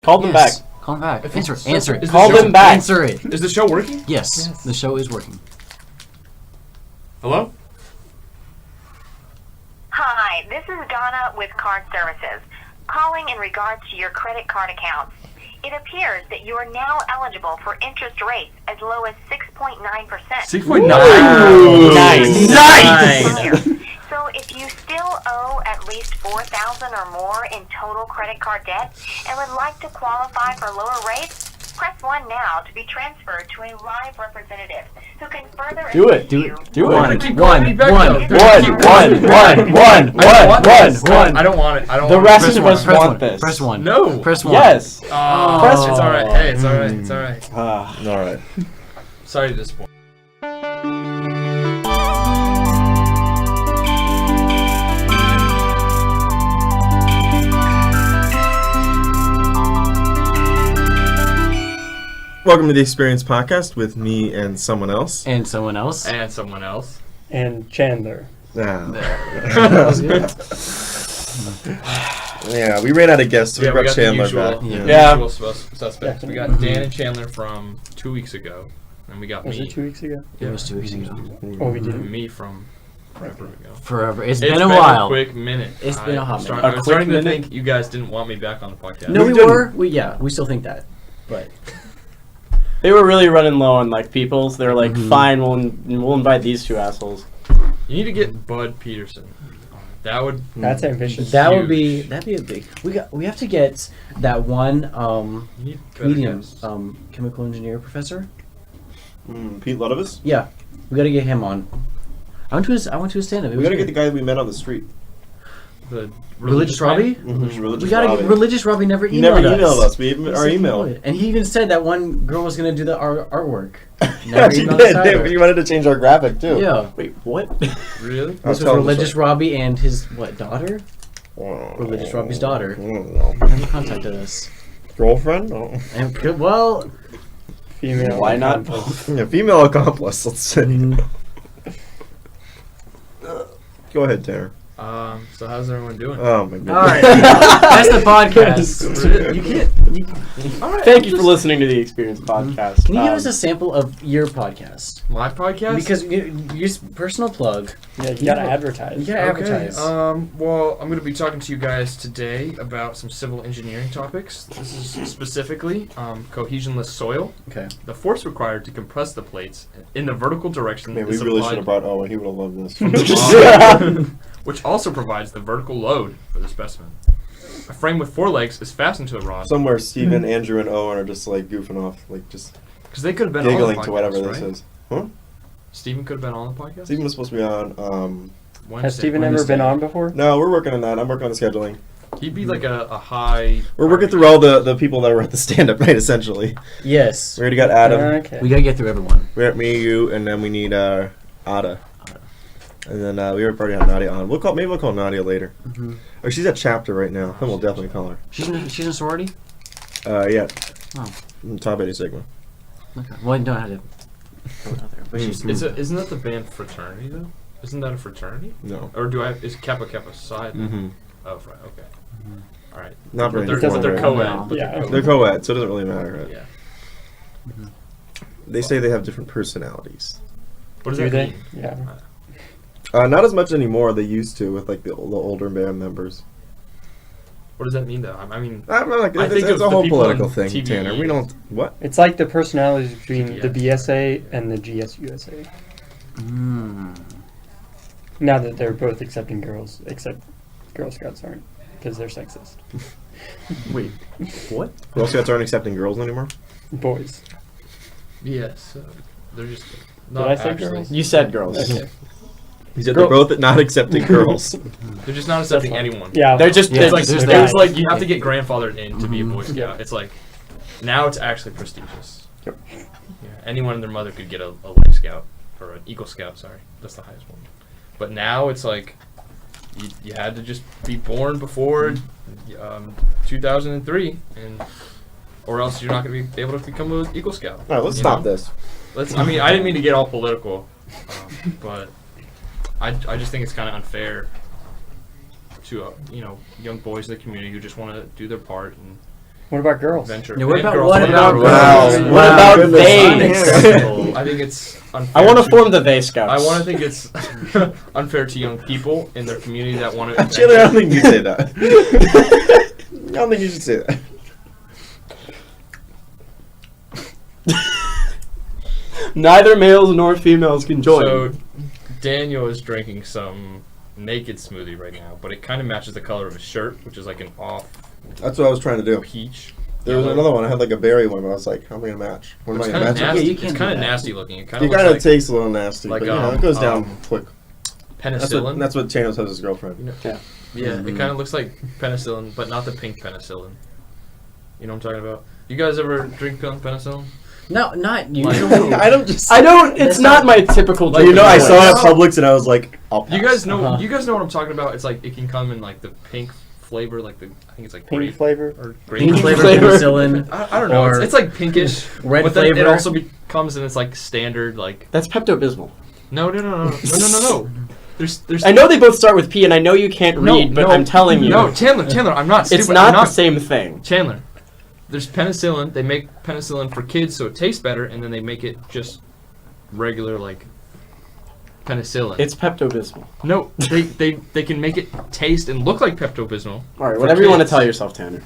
Call them back. Call them back. Answer it. Call them back. Answer it. Is the show working? Yes, the show is working. Hello? Hi, this is Donna with Card Services, calling in regards to your credit card accounts. It appears that you are now eligible for interest rates as low as 6.9%. 6.9. Nice. So if you still owe at least $4,000 or more in total credit card debt and would like to qualify for lower rates, press 1 now to be transferred to a live representative who can further assist you. Do it. One. I don't want it. The rest of us want this. Press 1. No. Press 1. Yes. Press it's alright. Hey, it's alright. It's alright. Alright. Sorry to disappoint. Welcome to the Experience Podcast with me and someone else. And someone else. And someone else. And Chandler. Yeah. That was good. Yeah, we ran out of guests, so we brought got Chandler the usual, back. the usual suspects. We got Dan and Chandler from 2 weeks ago, and we got Was me. it 2 weeks ago? It was 2 weeks ago. Oh, we did. Me from forever ago. Forever. It's been a while. A quick minute. It's been a hot minute. I'm starting to think you guys didn't want me back on the podcast. No, we were. We still think that. But They were really running low on like people, so they were like, "Fine, we'll invite these two assholes." You need to get Bud Peterson. That's ambitious. that'd be a big. We have to get that one You need better comedian, guests. chemical engineer professor. Pete Ludovis? Yeah, we gotta get him on. I went to his stand-up. We gotta get the guy we met on the street. The Religious Robbie. Religious We gotta Robbie. get Religious Robbie. Never He never emailed emailed us. We He even said our he email. would. And he even said that one girl was gonna do the artwork. Yeah, Never she emailed did. us either. We wanted to change our graphic too. Yeah. Wait, what? Really? I'll This was tell him Religious so. Robbie and his daughter? Oh, Religious Robbie's daughter. I don't know. Never contacted us. Girlfriend? Oh. And well, Female. Why not accomplice. Yeah, female accomplice, let's say. Go ahead, Tanner. So how's everyone doing? Oh my goodness. all right. That's the podcast. You can't. All right. Thank you for listening to the Experience Podcast. Can you give us a sample of your podcast? My podcast? Because your personal plug. Yeah, you gotta advertise. You gotta advertise. Well, I'm going to be talking to you guys today about some civil engineering topics. This is specifically cohesionless soil. Okay. The force required to compress the plates in the vertical direction Man, we is really applied should have brought Owen. He would have loved this. from the bottom, which also provides the vertical load for the specimen. A frame with 4 legs is fastened to the rod. Somewhere Steven, Andrew, and Owen are just like goofing off, like just Because they could have been on the giggling podcast, to whatever right? this is. Huh? Steven could have been on the podcast? Steven was supposed to be on. Wednesday. Has Steven ever been on before? No, we're working on that. I'm working on the scheduling. He'd be like a high... We're working through all the people that were at the stand-up night, essentially. Yes. We already got Adam. Okay. We gotta get through everyone. We got me, you, and then we need Ada. And then we already have Nadia on. Maybe we'll call Nadia later. Or she's at chapter right now. Then we'll definitely call her. She's in a sorority. Yeah. Oh. Top 80 Sigma. Okay. Well, I don't have to go out there, but she's. Isn't that the band fraternity, though? Isn't that a fraternity? No. Or is Kappa Kappa side? Mm-hmm. Oh, right, okay. All right. Not very But informative. they're co-ed. No. But Yeah. They're co-ed, so it doesn't really matter. Yeah. They say they have different personalities. What does Do that they? mean? Yeah. Not as much anymore. They used to with like the older band members. What does that mean, though? I mean, I'm not like, I think it's of a the whole people political in thing, TVE. Tanner. We don't. What? It's like the personalities between the GTS. BSA and the GSUSA. Mm. Now that they're both accepting girls, except Girl Scouts aren't, because they're sexist. Wait. What? Girl Scouts aren't accepting girls anymore. Boys. yes. They're just Did not I say actually. girls? You said girls. Okay. He said Girl- they're both not accepting girls. They're just not accepting fine. anyone. Yeah. They're just. Yeah, It's like, there's it's that. like you have to get grandfathered in to be a Boy Scout. Yeah. It's like, now it's actually prestigious. Yep. Yeah, anyone and their mother could get a Boy Scout, or an Eagle Scout, sorry. That's the highest one. But now it's like, you had to just be born before 2003, or else you're not going to be able to become an Eagle Scout. All right, let's you stop know? this. I mean, I didn't mean to get all political, but I just think it's kind of unfair to young boys in the community who just want to do their part and What about girls? Venture. Yeah, what and about girls. what about Wow. girls? What about goodness. they? Unacceptable. I think it's unfair. I want to form the they scouts. I want to think it's unfair to young people in their community that want to. Chandler, I don't think you say that. I don't think you should say that. Neither males nor females can join. So, Daniel is drinking some naked smoothie right now, but it kind of matches the color of his shirt, which is like an off That's what I was trying to do. peach. There was yellow. another one. I had like a berry one, but I was like, how am I gonna match? What am I It's gonna kind of match? nasty. Yeah, you It's can't kind do of that. nasty looking. It kind It of kind looks of like tastes a little nasty, like, but you know, it goes down um, quick. penicillin. That's what Chandler tells his girlfriend. Yeah. Yeah, it kind of looks like penicillin, but not the pink penicillin. You know what I'm talking about? You guys ever drink penicillin? No, not usually. I don't just. I don't. It's That's not not- my typical. You know, I drinking saw it choice. at Publix and I was like, I'll pass. You guys know. Uh-huh. You guys know what I'm talking about. It's like it can come in like the pink flavor, like the I think it's like Pink grape flavor. or Pink grape flavor flavor. penicillin. I don't know. Or It's like pinkish. red but then it flavor. also comes in its like standard like. That's Pepto Bismol. No. There's. I know they both start with P, and I know you can't No, read, but no, I'm telling you, No, Chandler, I'm not stupid. it's I'm not not the same thing. Chandler, there's penicillin. They make penicillin for kids so it tastes better, and then they make it just regular like penicillin. It's Pepto Bismol. No, they can make it taste and look like Pepto Bismol, All right, For whatever you want to kids. tell yourself, Tanner.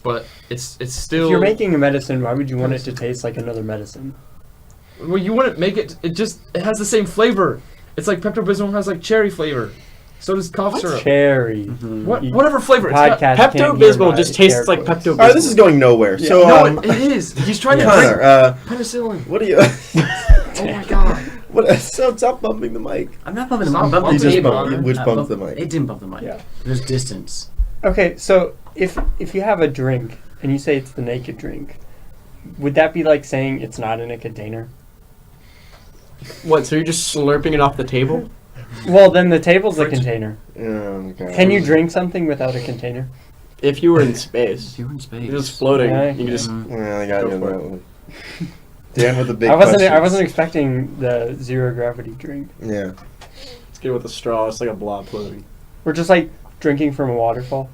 but it's still. If you're making a medicine, why would you want it to taste like another medicine? Well, you wouldn't make it. It has the same flavor. It's like Pepto Bismol has like cherry flavor. So does cough syrup. Cherry. Whatever flavor. It's got, Podcast Pepto can't hear Bismol my just tastes air like quotes. Pepto Bismol. All right, this is going nowhere. Yeah. So, no, it is. He's trying to Connor, drink penicillin. what do you? Oh my god. What? So stop bumping the mic. I'm not bumping the Stop mic. I'm bumping bumping the it, table. Connor. Which I bumps bump- the mic? It didn't bump the mic. Yeah. There's distance. Okay, so if you have a drink and you say it's the naked drink, would that be like saying it's not in a container? What? So you're just slurping it off the table? Well, then the table's a Fridge. container. Okay. Can you drink something without a container? If you were in space, You're in space. you're just floating. Yeah. You can just. Yeah, I got Go you on for that it. one. Dan with the big. I wasn't questions. expecting the zero gravity drink. Yeah. Let's get it with a straw. It's like a blob floating. We're just like drinking from a waterfall.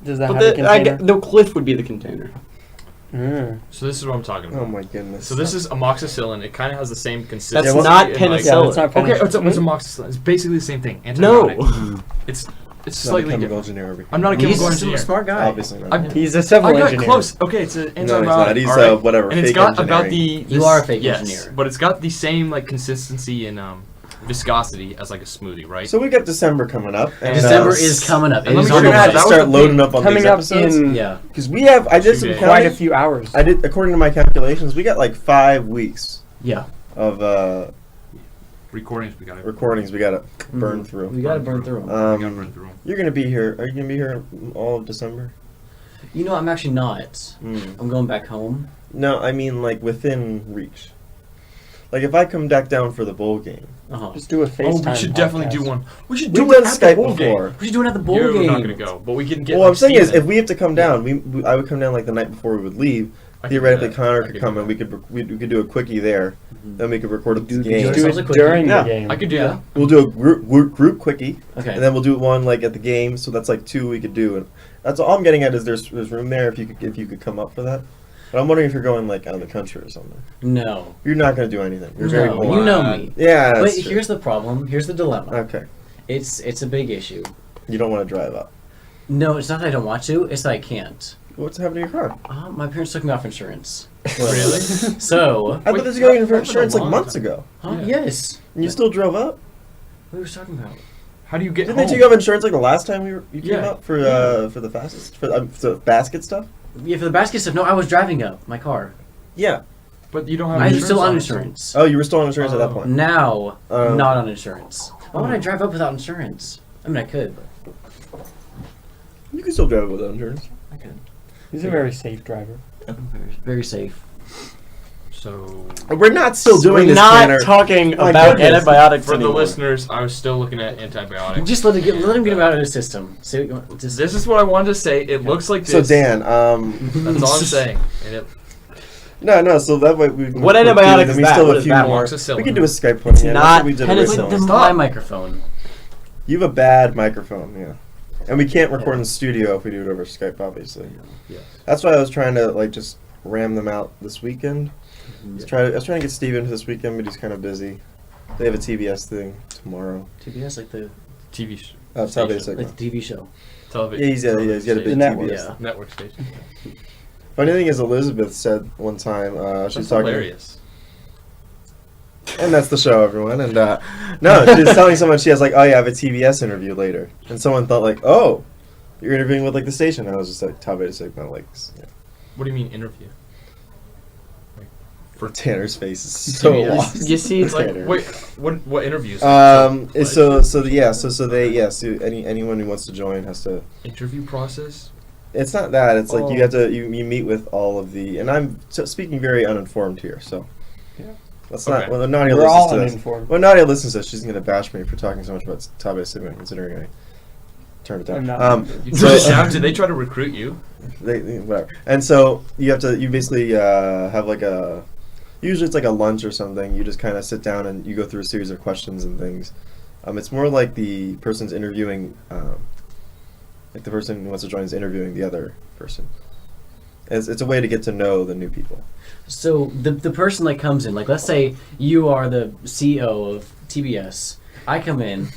Does that But have a container? the cliff would be the container. Mm. So this is what I'm talking about. Oh my goodness. So this is amoxicillin. It kind of has the same consistency. That's not and, penicillin. Yeah, that's not Okay, penicillin. it's amoxicillin. It's basically the same thing. No. Antibiotic. It's Not a slightly chemical different. engineer over here. I'm not a He's chemical a engineer. smart guy. Obviously not. I'm- He's a civil I got engineer. close. Okay, it's an antibiotic. No, he's not. He's alright? whatever. And it's fake got about engineering. the. You are a fake yes, engineer. but it's got the same like consistency and viscosity as like a smoothie, right? So we got December coming up. And, December is coming up. It and let is me We're tell you gonna on have the to that way. was start the loading thing. up on Coming these up episodes. in Yeah. Because we have. I did 2 some days. quite a counting. few hours. I did according to my calculations. We got like 5 weeks Yeah. of Recordings we got to. recordings. We gotta burn through. We gotta burn through 'em. You're gonna be here. Are you gonna be here all of December? You know, I'm actually not. Mm. I'm going back home. No, I mean like within reach. Like if I come back down for the bowl game, Uh-huh. Just do a FaceTime. Oh, we should definitely podcast. do one. We should we've do done it at Skype the bowl before. game. We should do it at the bowl You're game. not gonna go, but we can get. Well, I'm like, saying is, Steven. if we have to come down, I would come down like the night before we would leave. I could do Theoretically, that. Connor I could could come do and that. we could do a quickie there. Then we could record at the Do- game. do Do Sounds it like during Yeah. the game. I could do Yeah. that. We'll do a group quickie, Okay. and then we'll do one like at the game. So that's like 2 we could do. And that's all I'm getting at is there's room there if you could come up for that. But I'm wondering if you're going like out of the country or something. No. You're not gonna do anything. You're very No, boring. you know me. Yeah. But That's true. here's the problem. Here's the dilemma. Okay. It's a big issue. You don't want to drive up. No, it's not that I don't want to. It's that I can't. What's happening to your car? My parents took me off insurance. Really? So. I Wait, thought this was going in for that's been a insurance like long months time. ago. Huh? Yeah. Yes. And you still drove up? What were we talking about? How do you get Didn't home? they take you off insurance like the last time you came Yeah. up for the fastest for the basket stuff? Yeah, for the basket stuff. No, I was driving up my car. Yeah. But you don't have. I was insurance still on it. insurance. Oh, you were still on insurance at that Oh. point. Now, Oh. not on insurance. Why would I drive up without insurance? I mean, I could, but You can still drive without insurance. I could. He's a very safe driver. I'm very, very safe. So We're not still doing We're this, not Tanner. talking My about goodness. antibiotics for the anymore. listeners, I was still looking at antibiotics. Just let him get him out of his system. See what you want. Just, This is what I wanted to say. It looks like So this. Dan, That's all I'm saying. And it, no. So that way we. What we antibiotic then is we that? still What have a is few that? more. Amoxicillin. We could do a Skype one. It's Yeah, not that's what we did penicillin. With originally. the Stop. my microphone. You have a bad microphone. Yeah. And we can't record in the studio if we do it over Skype, obviously. Yes. That's why I was trying to like just ram them out this weekend. I was trying to get Steve into this weekend, but he's kind of busy. They have a TBS thing tomorrow. TBS, like the TV show. Television Station. signal. like the TV show. Television. Yeah, he's got a big station. network. TBS. Yeah. Network station. Funny thing is, Elizabeth said one time she was That's talking, hilarious. and that's the show, everyone. And no, she was telling someone she has like, oh yeah, I have a TBS interview later, and someone thought like, oh, you're interviewing with like the station. And I was just like, Top Beta Sigma, like, yeah. What do you mean interview? For Tanner's face is so TBS. lost. You see, it's Like, Tanner. wait, what interviews? So anyone who wants to join has to. Interview process. It's not that. It's like Oh. you have to you meet with all of the, and I'm speaking very uninformed here, so. Yeah. Let's not. Okay. Well, Nadia We're listens all to this. uninformed. When Nadia listens to this, she's gonna bash me for talking so much about Tabe Sigma, considering I turned it I'm down. not. You turned it down? Did they try to recruit you? Whatever. And so you basically have like a. Usually it's like a lunch or something. You just kind of sit down and you go through a series of questions and things. It's more like the person's interviewing, like the person who wants to join is interviewing the other person. It's a way to get to know the new people. So the person that comes in, like let's say you are the CEO of TBS. I come in,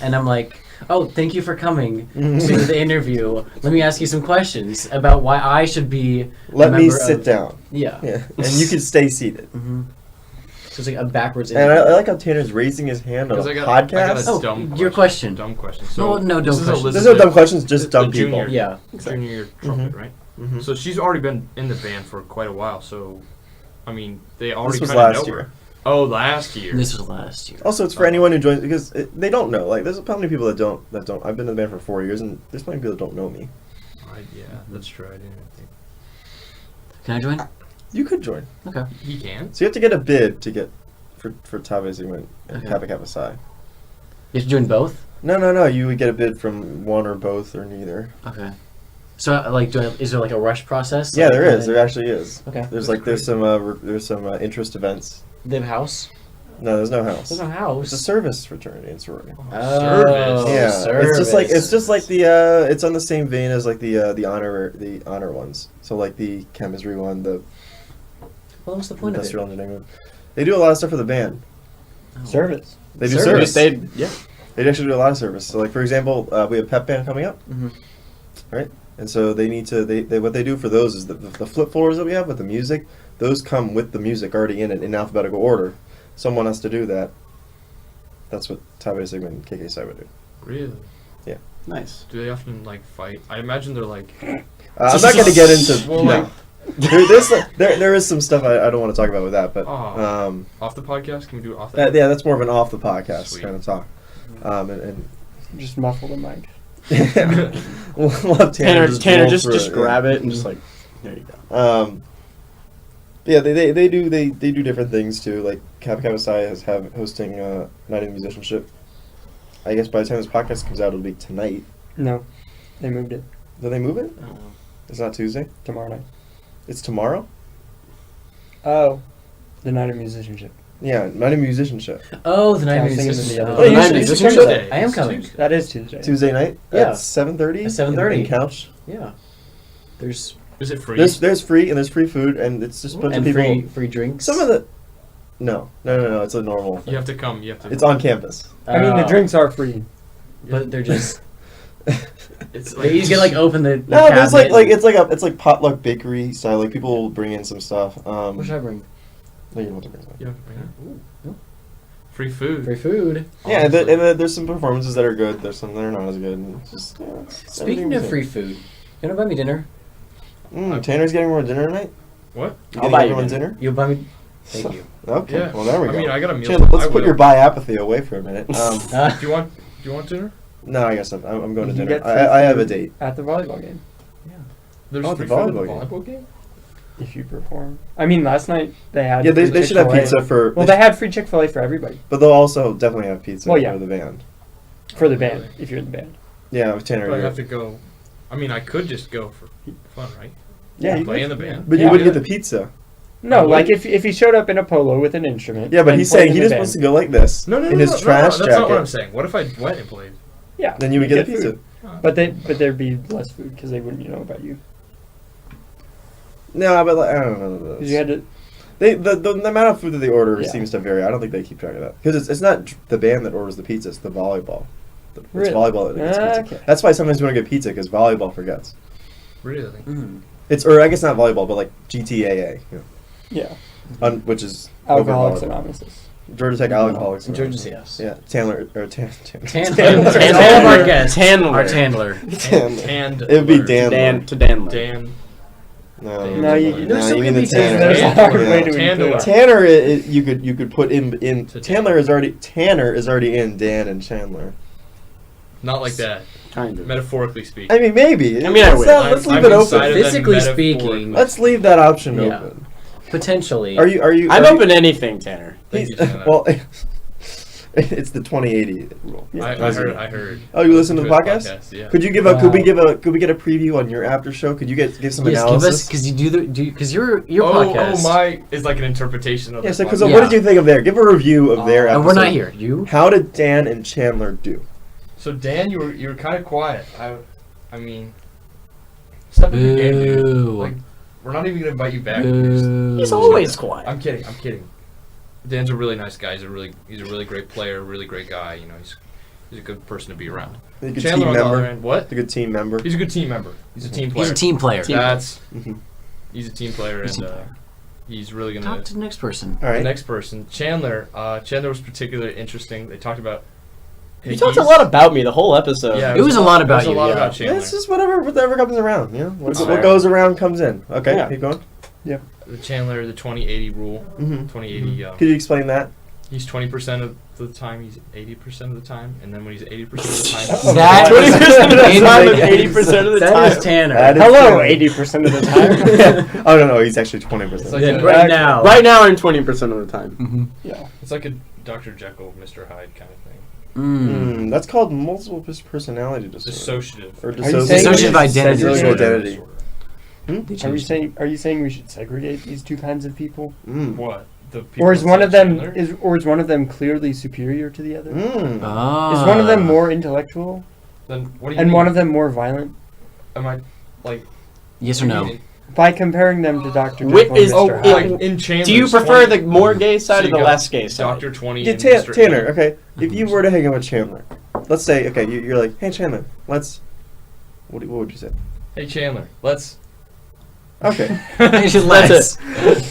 and I'm like, oh, thank you for coming to the interview. Let me ask you some questions about why I should be. a Let me member sit of-" down. Yeah. Yeah, and you can stay seated. Mm-hmm. So it's like a backwards. And I like how Tanner's raising his hand on a Because I got podcast. a Oh, dumb your question. Dumb question. No, no dumb this is question. Elizabeth, There's no dumb questions, just the dumb junior, people. Yeah. Junior trumpet, right? Mhm. So she's already been in the band for quite a while. So, I mean, they already This was kind of last know year. her. Oh, last year. This was last year. Also, it's for anyone who joins because they don't know. Like, there's plenty of people that don't. I've been in the band for 4 years, and there's plenty of people that don't know me. Yeah, that's true. I didn't even think. Can I join? You could join. Okay. He can. So you have to get a bid to get for Tabe Sigma and Okay. Kappa Kappa Psi. You have to join both. No. You would get a bid from one or both or neither. Okay. So like, is there like a rush process? Yeah, Like, there is. There actually is. Okay. There's some interest events. They have a house. No, there's no house. There's no It's a house. service fraternity and sorority. Oh, Yeah, service. it's just like the it's on the same vein as like the honor ones. So like the chemistry one, the Well, what's the point of it? industrial engineering one. They do a lot of stuff for the band. Service. They do Service. service. Yeah. They actually do a lot of service. So like for example, we have pep band coming up, Mhm. right? And so they need to they what they do for those is the flip floors that we have with the music. Those come with the music already in it in alphabetical order. Someone has to do that. That's what Tabe Sigma and KK Psi would do. Really? Nice. Do they often like fight? I imagine they're like. I'm not going to get into Well, no. There is some stuff I don't want to talk about with that, but Oh. Off the podcast? Can we do it off the? yeah, that's more of an off the podcast Sweet. kind of talk. And Just muffle the mic. we'll have Tanner roll just through it, grab yeah. it and just like, there you go. Yeah, they do different things too. Like Kappa Kappa Psi is hosting Night of Musicianship. I guess by the time this podcast comes out, it'll be tonight. No, they moved it Did they move it? It's not Tuesday. tomorrow night. It's tomorrow. Oh, the night of musicianship. Yeah, Night of Musicianship. Oh, the night Yeah, I of was thinking musicianship. of the Oh, other the day. night of Tuesday. musicianship. Tuesday. I am It's coming. Tuesday. That is Tuesday. Tuesday night Yeah. at 7:30. At 7:30. In Couch. Yeah. There's Is it free? There's free and there's free food and it's just a bunch and of people. free drinks. Some of the. No. It's a normal. You have to come. You have to. It's on campus. I mean, the Oh. drinks are free. But they're just. It's You just get like open the. No, there's cabinet like it's like potluck bakery style. Like people will bring in some stuff. What should I bring? No, you don't have to bring something. You have to bring it. Free food. Free food. Yeah, and, Honestly. there's some performances that are good. There's some that are not as good. And it's just, Speaking of free food, you wanna buy me dinner? Tanner's getting more dinner tonight. What? You I'll getting buy you everyone dinner. dinner. You'll buy me. Thank you. Okay. Yeah. Well, there we I go. mean, I got a meal. Chandler, let's I put will. your bi-apathy away for a minute. Do you want dinner? No, I guess I'm going to You dinner. get free I have a food date. at the volleyball game There's Oh, free the food at the volleyball volleyball game. if you perform. I mean, last night they had. Yeah, they free should have Chick-fil-A. pizza for. Well, they had free Chick-fil-A for everybody But they'll also definitely have pizza Well, yeah. for the band. for the band Really? if you're in the band. Yeah, with Tanner. But I you're- have to go. I mean, I could just go for fun, right? Yeah, you Play could. in the band. But Yeah. you wouldn't get the pizza. No, I like wouldn't. if he showed up in a polo with an instrument. Yeah, but and he's played saying in he the just band. wants to go like this No, in his trash That's jacket. not what I'm saying. What if I went and played? Yeah, Then you would get a pizza. food. Oh, But there'd be less food because they wouldn't know about you. No, but like, I don't know. 'Cause you had to. The amount of food that they order Yeah. seems to vary. I don't think they keep track of that because it's not the band that orders the pizza; it's the volleyball. It's Really? volleyball that gets pizza. Okay. That's why sometimes we don't get pizza because volleyball forgets. Really? It's or I guess not volleyball, but like GTAA, Yeah. which is Alcoholics over volleyball. Anonymous. Georgia Tech Alcoholics. In Georgia, Anonymous. yes. Yeah, Chandler or Tandler. All of our guests Tandler. are Tandler. And It would be Dan. Dan to Danler. Dan. No, No, you- There's so you mean many the Tanner. There's a hard way to Tandler. include. Tanner, you could put in To Tanner is already Tanner is already in Dan and Chandler. Not like that. Kind of. Metaphorically speaking. I mean, maybe. I mean, I let's, will. let's I'm leave it inside open. of them Physically speaking, metaphorically. Let's leave that option Yeah. open. potentially. Are you? I'm are you- open to anything, Tanner. Thank you, Tanner. Well, it's the 2080 rule. Yeah. I heard. Oh, you listen to the his podcast? Yeah. Could you give could we get a preview on your after show? Could you give some Yes, give analysis? us because you because your podcast. Oh my is like an interpretation of Yeah, this so because podcast. what did you think of there? Give a review of their episode. We're not here. You. How did Dan and Chandler do? So Dan, you were kind of quiet. I mean, step up your game, dude. Boo. Like, we're not even gonna invite you back. Boo. He's always quiet. I'm kidding. Dan's a really nice guy. He's a really great player. Really great guy. You know, he's a good person to be around. A good Chandler team on the other member. end, what? A good team member. He's a good team member. He's a team player. He's a team player. That's Mhm. he's a team player, He's a and team player. he's really gonna. Talk to the next person. All The right. next person, Chandler. Chandler was particularly interesting. They talked about. You talked a lot about me the whole episode. Yeah, It was a lot about It was you, a lot yeah. about Chandler. Yeah, it's just whatever comes around. You know, what fair. goes around comes in. Okay, Yeah. keep going. The Chandler, the 20-80 rule. Mm-hmm. 20-80. Could you explain that? He's 20% of the time. He's 80% of the time, and then when he's 80% of the time, That 20% of the is- time and 80% of the That time. is Tanner. That is Hello, true. 80% of the time. Oh no, he's actually 20%. It's like Yeah, a- right now. Right now, I'm 20% of the time. Mhm. Yeah. It's like a Dr. Jekyll, Mr. Hyde kind of thing. Mm. That's called multiple personality disorder. Dissociative. Or you saying- Dissociative identity Dissociative disorder. identity. Are you saying we should segregate these two kinds of people? What? The people Or is one of them inside Chandler? is one of them clearly superior to the other? Ah. Is one of them more intellectual Then what do you and mean? one of them more violent? Am I like? Yes or no? meaning- By comparing them to Dr. Wait, Jekyll and is- Mr. Oh, Hyde. like in Chandler. Do you prefer the more gay side or the less gay side? Doctor 20 Yeah, and Mr. Tanner. 80. Okay, if you were to hang out with Chandler, let's say, okay, you're like, hey Chandler, let's. What would you say? Hey Chandler, let's. Okay, Let's.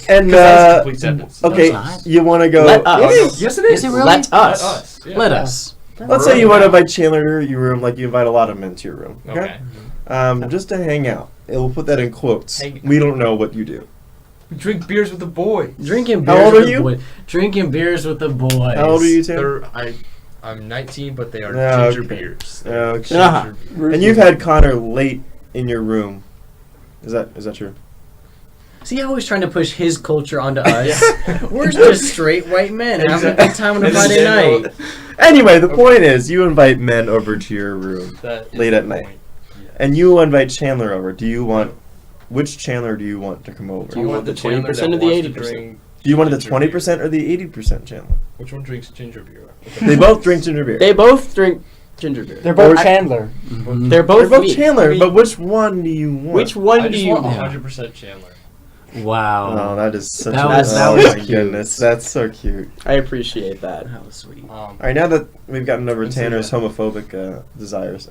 and That's a complete sentence. okay, No, it's not. you want to go? Let us. It is. Yes, it Is it really? Let us. Let us. Yeah. Let us. Let's say you want to invite Chandler to your room, like you invite a lot of men to your room. Okay. Okay. Just to hang out. We'll put that in quotes. Hang- We don't know what you do. We drink beers with the boys. Drinking How beers old with are the you? boys. Drinking beers with the boys. How old are you, Tanner? I'm 19, but they are Oh, ginger okay. beers. Okay. Uh-huh. And you've had Connor late in your room. Is that true? See how he's trying to push his culture onto us? We're just straight white men having a good time on a Friday night. Anyway, the point is, you invite men over to your room That is late the at night, point. Yeah. and you invite Chandler over. Which Chandler do you want to come over? Do you want the Chandler 20% that or the wants to 80%? drink Do you want the ginger 20% or the 80% Chandler? beer? Which one drinks ginger beer? They both drink ginger beer. They both drink ginger beer. They're both Or- Chandler. Mhm. They're both, They're both me. Chandler, I mean- but which one do you want? Which one I do just you want want? 100% Chandler. Wow. Oh, that is such That a was- that oh was my cute. goodness, that's so cute. I appreciate that. That was sweet. All right, now that we've gotten over Let's see Tanner's that. homophobic desires,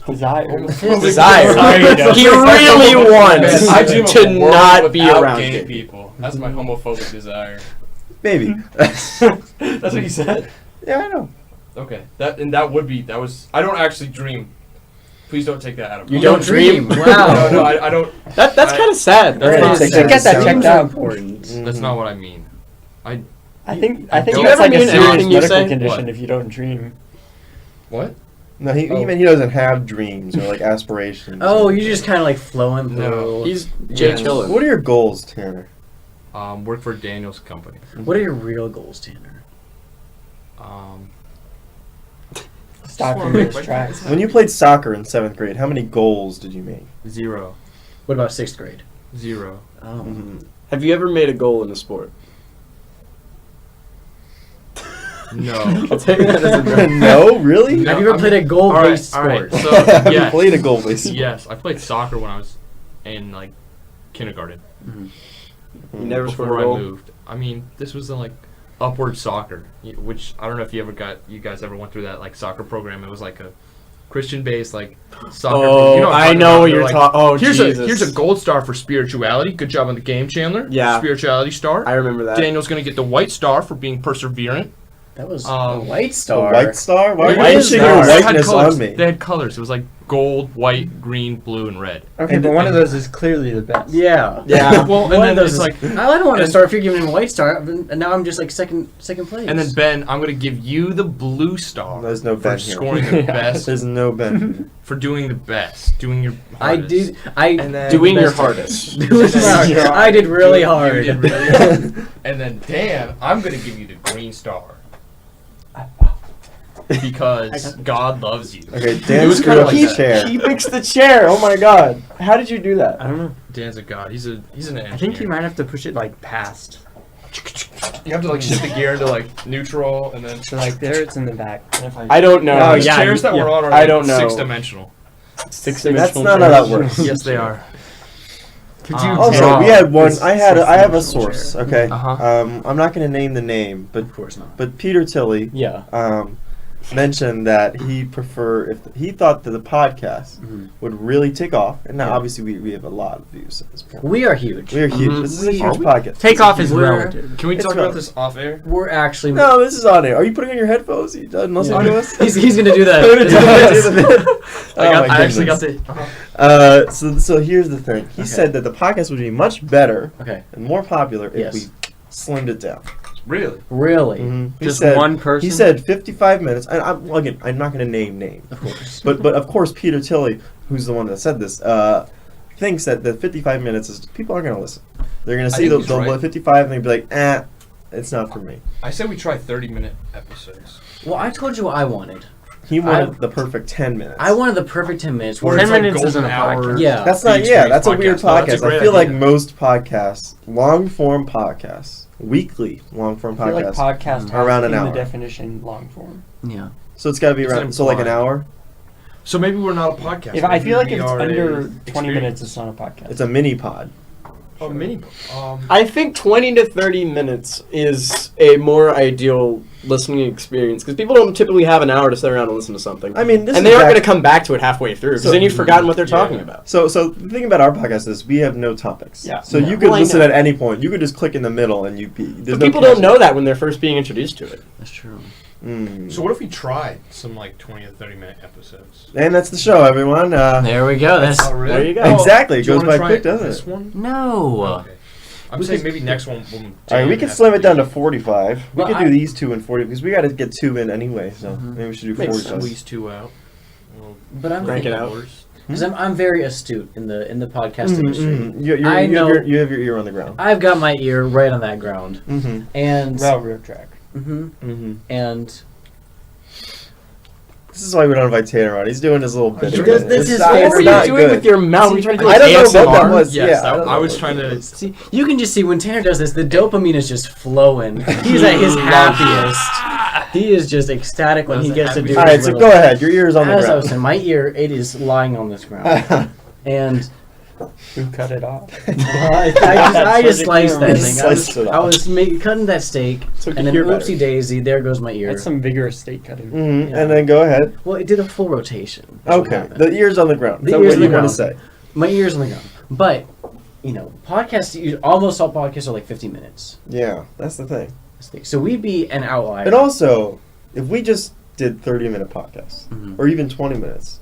Desire. Desire. He really wants I dream of to a world not be without around gay gay people. That's my homophobic desire. maybe. That's what you said. Yeah, I know. Okay, that was. I don't actually dream. Please don't take that out of You me. don't dream? No, Wow. no, I don't. That's kind of sad. That's Right, not, take Get that down. checked out. important. that's not what I mean. I think Do think you that's ever like a mean serious anything you medical say? condition What? if you don't dream. What? No, he Oh. even he doesn't have dreams or like aspirations. Oh, you're just kind of like flowing No. through. He's Jay Yeah. chillin'. What are your goals, Tanner? Work for Daniel's company. What are your real goals, Tanner? Stop wanna in make its my tracks. When you played soccer in 7th grade, how many goals did you make? 0. What about 6th grade? 0. Oh. Have you ever made a goal in a sport? No. I'll take that as a no. No, really? No. Have you ever played a goal-based Alright, sport? so You yes. played a goal base. Yes, I played soccer when I was in like kindergarten. You never scored a Before I goal. moved. I mean, this was the like upward soccer, which I don't know if you guys ever went through that like soccer program. It was like a Christian-based like soccer. Oh, you know what I'm I talking know about. what They're you're like, talking. Oh, here's Jesus. here's a gold star for spirituality. Good job on the game, Chandler. Yeah. Spirituality star. I remember that. Daniel's gonna get the white star for being perseverant. That was Um, a white The star. white star? Why The are white you pushing star. your They They had whiteness colors. on me? They had colors. It was like gold, white, green, blue, and red. Okay, And but the- one of those is clearly the best. Yeah. Yeah. Well, and One then of those it's like, I don't want to and- start if you're giving him a white star, and now I'm just like second place. and then Ben, I'm gonna give you the blue star. There's no for Ben here. scoring the Yeah. best, There's no Ben. for doing the best, doing your I hardest. did. I And then- Doing your best- hardest. Doing my hard. I did really You hard. did really hard. And then Dan, I'm gonna give you the green star. Because God loves you. Okay, It Dan was screwed kinda up like his that. chair. He fixed the chair. Oh my god. How did you do that? I don't know. Dan's a god. He's an engineer. I think you might have to push it like past. You have to like shift the gear into like neutral and then. So like there, it's in the back. And if I don't know. Oh, These yeah, chairs that yeah. we're on are I like don't know. 6-dimensional. That's not how that works. Yes, they are. Could you Also, draw we had one. this I have a six-dimensional source. chair? Okay. Uh-huh. I'm not going to name the name, but Of course not. Peter Tilley Yeah. mentioned that he he thought that the podcast Mhm. would really take off, and now Yeah. obviously we have a lot of views at this point. We are huge. We are huge. Mhm. This is a We- huge are we? podcast. Takeoff is We're- relative. Can we It's talk wrong. about this off air? We're actually. No, this is on air. Are you putting on your headphones? You done listening to us? He's gonna do that. I actually got the. So here's the thing. He said that the podcast would be much better Okay. and more popular if Yes. we slimmed it down. Really? Really? He Just said- one person? He said 55 minutes. And I'm not going to name names. Of course. But of course, Peter Tilley, who's the one that said this, thinks that the 55 minutes is people aren't going to listen. They're going to see think the he's right. 55 and they'll be like, it's not for me. I said we try 30-minute episodes. Well, I told you what I wanted. He wanted the perfect 10 minutes. I wanted the perfect 10 minutes. Where Where 10 it's like minutes isn't golden a hour. podcast. Yeah. That's not. Beach Yeah, Street that's a weird podcast. No, that's a podcast. I great feel like idea. most podcasts, long form podcasts, weekly long form I feel like podcasts. podcast has Around an in hour. the definition long form. Yeah. So it's got to be It's around. So like an implied. hour. So maybe we're not a podcast. If I Maybe feel like we if it's are a under 20 experience. minutes, it's not a podcast. It's a mini pod. A mini. I think 20 to 30 minutes is a more ideal listening experience because people don't typically have an hour to sit around and listen to something. I mean, this and is they aren't back- going to come back to it halfway through because So- then you've forgotten what they're Yeah. talking about. So the thing about our podcast is we have no topics. Yeah. So Yeah. you could Well, I listen know. at any point. You could just click in the middle and there's But no people don't catch. know that when they're first being introduced to it. That's true. Mm. So what if we tried some like 20 to 30-minute episodes? And that's the show, everyone. There we go. That's Oh, really? There you go. Exactly. It Do you goes wanna by try quick, doesn't this it? one? no. Okay. I'm We saying could- maybe next one. All right, we can could slim it down to 45. We Well, could do I- these two in 40 because we got to get 2 in anyway. So Mhm. maybe we should do Makes 45. squeeze 2 out. Well, But I'm Crank it thinking, out. because I'm very astute in the podcast Mhm, industry. mhm. I know- You have your ear on the ground. I've got my ear right on that ground, Mm-hmm. and Railroad track. Mhm. Mm-hmm. and This is why we don't invite Tanner on. He's doing his little bit. Because this is What favorite. were you not doing good. with your mouth? Were you trying to do I don't know what that ASMR? was. Yes, Yeah, I don't know I was what trying that to. was. see, you can just see when Tanner does this, the dopamine is just flowing. He's at his happiest. He is just ecstatic when That he was gets to the do. All right, his so little- go ahead. Your ear is on the As I was saying, ground. my ear, it is lying on this ground, and Who cut it off? I just sliced that You thing. sliced it I off. was cutting that steak, So and then hear better. oopsie daisy, there goes my ear. That's some vigorous steak cutting. Mhm, Yeah. And then go ahead. Well, it did a full rotation. That's what Okay, happened. the ear's on the ground. The Is that ear's what on you the want to ground. say? My ear's on the ground, but podcasts. Almost all podcasts are like 50 minutes. Yeah, that's the thing. So we'd be an outlier. And also, if we just did 30-minute podcasts, Mhm. or even 20 minutes,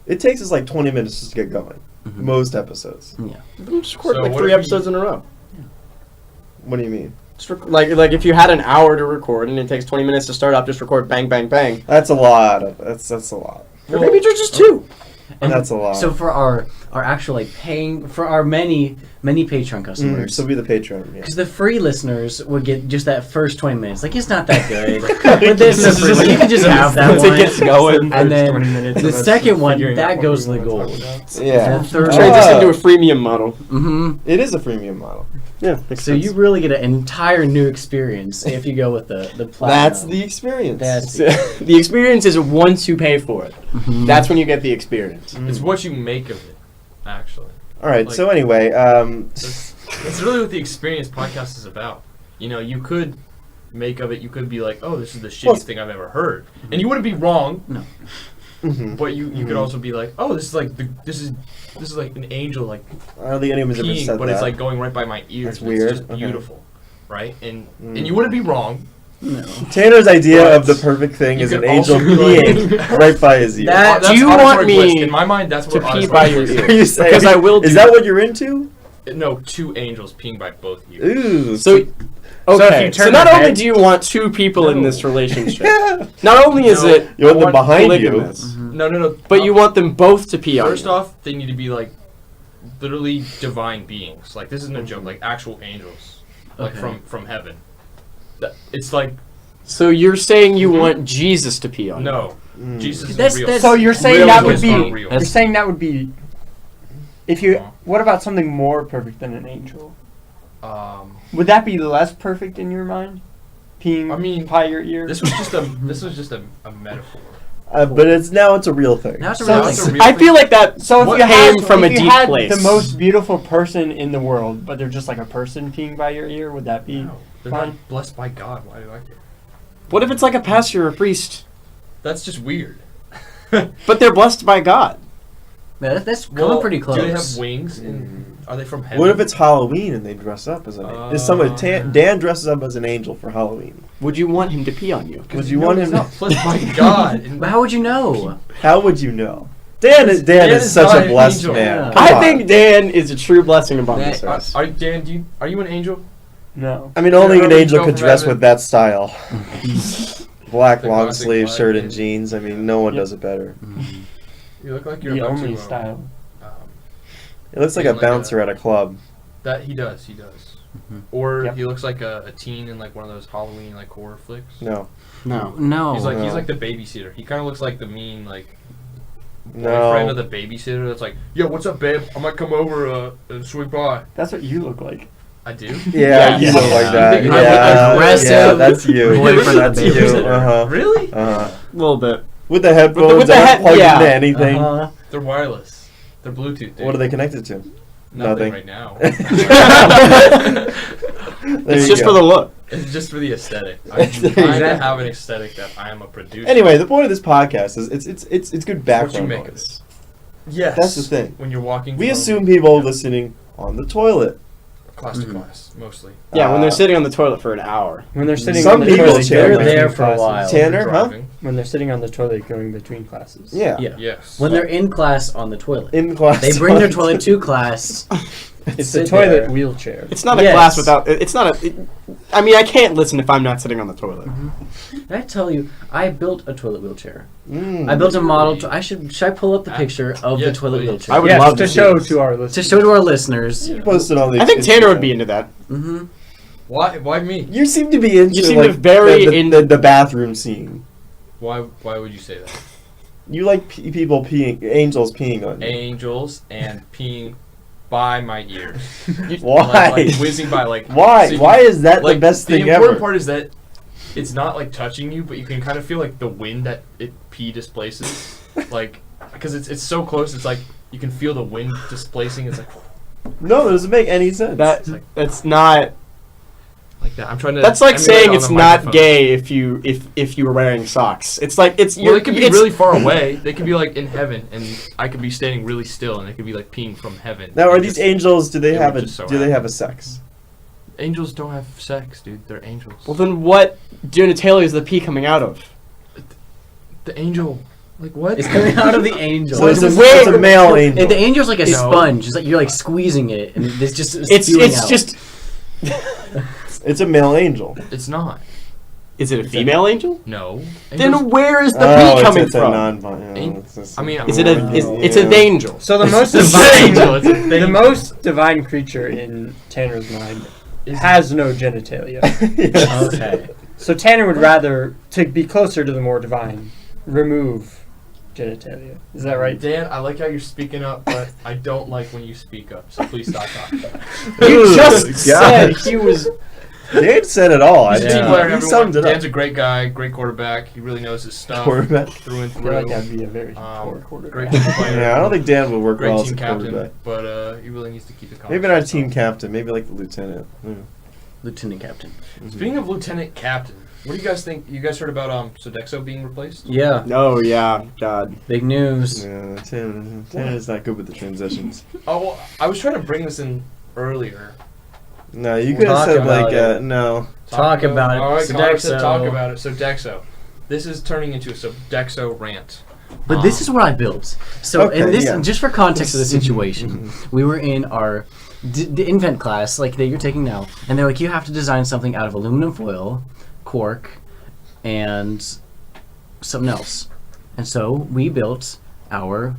it takes us like 20 minutes just to get going. Mhm. Most episodes. Yeah. Just record So like what 3 if we- episodes in a row. What do you mean? Just like if you had an hour to record and it takes 20 minutes to start up, just record bang, bang, bang. That's a lot. That's a lot. Or maybe just 2. And That's a lot. So for our actual like paying for our many Patreon customers, So be the Patreon. Yeah. because the free listeners would get just that first 20 minutes. Like it's not that good, but this is free. Like, you can just have that Once it one. gets going, And then 20 minutes the of us second one, figuring that out what goes to we the wanna gold. talk about. Yeah. The third transition to a freemium model. Mm-hmm. It is a freemium model. Yeah. So you really get an entire new experience if you go with the platinum. That's the experience. That's the experience is once you pay for it. Mhm. That's when you get the experience. It's what you make of it, actually. All right. Like- So anyway, That's really what the experience podcast is about. You know, you could make of it. You could be like, "Oh, this is the shittiest thing I've ever heard," and you wouldn't be wrong. mhm. But you could also be like, "Oh, this is like this is like an angel like I don't think anyone's ever peeing, said but that. it's like going right by my ears. That's and weird. It's just Okay. beautiful, right? And you wouldn't be wrong. No. Tanner's idea But of the perfect thing you is an could angel also be like- peeing right by his ear. That- Do you auditory want me bliss. In my mind, that's to what pee auditory by your bliss ear? Are you saying- Because I will do Is that what you're into? No, two angels peeing by both ears. Ooh. So, if okay. you So, turn not your only head- do you want two people in No. this relationship, Yeah. not only is No. it You want them I want behind you. polygamous, No. but you want them both to pee on First you. off, they need to be like literally divine beings. Like this isn't a joke. Like actual angels, like Okay. from heaven. It's like So you're saying you want Jesus to pee on you? no, Mm. Jesus That's- is real. that's- So you're saying Real that would is be. not real. You're saying that would be. If you. Uh-huh. What about something more perfect than an angel? Um, Would that be less perfect in your mind? Peeing I mean, by your ear. this was just a metaphor. But it's a real thing. Now it's a So real it's thing. a real I feel like that. So if What you came had from a if you deep had place. the most beautiful person in the world, but they're just like a person peeing by your ear, would that be? No, they're Fine. not blessed by God. Why do I care? What if it's like a pastor or a priest, That's just weird. but they're blessed by God? Man, that's coming pretty close. Do they have wings? Are they from heaven? What if it's Halloween and they dress up as an angel? Is someone Dan dresses up as an angel for Halloween? Would you want him to pee on you? Would you want him not to? blessed by God? And But how would you know? How would you know? Dan is is such not a an blessed angel. man. Yeah. Come I on. think Dan is a true blessing upon That- this earth. Dan, are you an angel? No. I mean, only an You're angel go could from dress heaven. with that style. Black The long classic sleeve black shirt and- and jeans. I mean, no one Yep. does it better. You look like you're The about only to, style. um, It looks like Yeah, a like bouncer at a club. that he does. Or Yep. he looks like a teen in like one of those Halloween like horror flicks. No, No. No. He's like no. the babysitter. He kind of looks like the mean like no. boyfriend of the babysitter. That's like, yo, what's up, babe? I might come over and swing by. That's what you look like. I do. Yeah, you Yeah. look like that. You Yeah, think I'm aggressive yeah, that's you. boyfriend of That's the you. babysitter? Uh-huh. Really? Uh-huh. A little bit. With the headphones, with the that aren't head- plugged yeah. into anything. Uh-huh. They're wireless. They're Bluetooth. Dude. What are they connected to? Nothing Nothing. right now. There It's you just go. for the look. It's just for the aesthetic. I'm trying to Exactly. have an aesthetic that I am a producer. Anyway, the point of this podcast is it's good What you background make of noise. yes, That's the thing. When you're walking, We from assume people listening on the toilet. class to Mhm. class mostly. Yeah, when they're Uh, sitting on the toilet for an hour. When they're sitting Some on the people toilet, chair going They're there between for a classes. while. Tanner, huh? Driving. When they're sitting on the toilet going between classes. Yeah. Yeah. Yes. When they're in class on the toilet. In class. They bring their toilet to class. It's sit a toilet there. wheelchair. It's not a Yes. class without. It's not a. I mean, I can't listen if I'm not sitting on the toilet. Did I tell you, I built a toilet wheelchair. Mm. I built a model. Should I pull up the picture of the Yes, toilet please. wheelchair? I would Yes, love to to see show this. to our listeners. To show to our listeners. Post it on the I think Tanner would Instagram. be into that. Mm-hmm. Why me? You seem to be into You seem to like, very the, in- the bathroom scene. Why would you say that? You like people peeing, angels peeing on you. Angels and peeing by my ears. Why? Like whizzing by like. Why? so you- Why is that like, the best thing The important ever? part is that it's not like touching you, but you can kind of feel like the wind that pee displaces. Like, because it's so close, it's like you can feel the wind displacing. It's like No, it doesn't make any sense. That's not. that. I'm trying to. That's like emulate saying on it's the not microphone. gay if you were wearing socks. It's like it's. Well, they could be it's- really far away. They could be like in heaven, and I could be standing really still, and they could be like peeing from heaven. Now, are And these just- angels? Do they it have would a? just so Do they happen. have a sex? Angels don't have sex, dude. They're angels. Well, then what genitalia is the pee coming out of? The angel, like what? It's coming out of the angel. So it's a, Wait, it's a male angel. The angel's like a No. sponge. It's like you're like squeezing it, and it's just It's spewing it's out. just. It's a male angel. It's not. Is it a female angel? No. Then where is the Oh, P coming it's a from? Ain't- I mean, Is it a? It's an angel. So the most It's divine, angel, it's a thing. the most divine creature in Tanner's mind has no genitalia. Yes. Okay. So Tanner would rather, to be closer to the more divine, remove genitalia. Is that right? Dan, I like how you're speaking up, but I don't like when you speak up, so please stop talking. You just God. said he was. Dan said it all. He's a Yeah. team player, He everyone. summed it Dan's up. a great guy, great quarterback. He really knows his stuff Quarterback. through and I feel like through. that'd be a very poor quarterback. Great team player. Yeah, I don't think Dan would work Great well as team a captain, quarterback. but he really needs to keep it calm. Maybe not a team captain. Maybe like the lieutenant. Lieutenant Captain. Speaking of lieutenant captain, what do you guys think? You guys heard about Sodexo being replaced? Yeah. Oh yeah, God. Big news. Yeah, Tanner's not good with the transitions. Oh, well, I was trying to bring this in earlier. No, you We'll could have talk said about like it. no. Talk about it. All right, Connor said Sodexo. talk about it. Sodexo. This is turning into a Sodexo rant. But this is what I built. So, Okay, and this, yeah. just for context of the situation, we were in our the invent class, like that you're taking now, and they're like, you have to design something out of aluminum foil, cork, and something else. And so we built our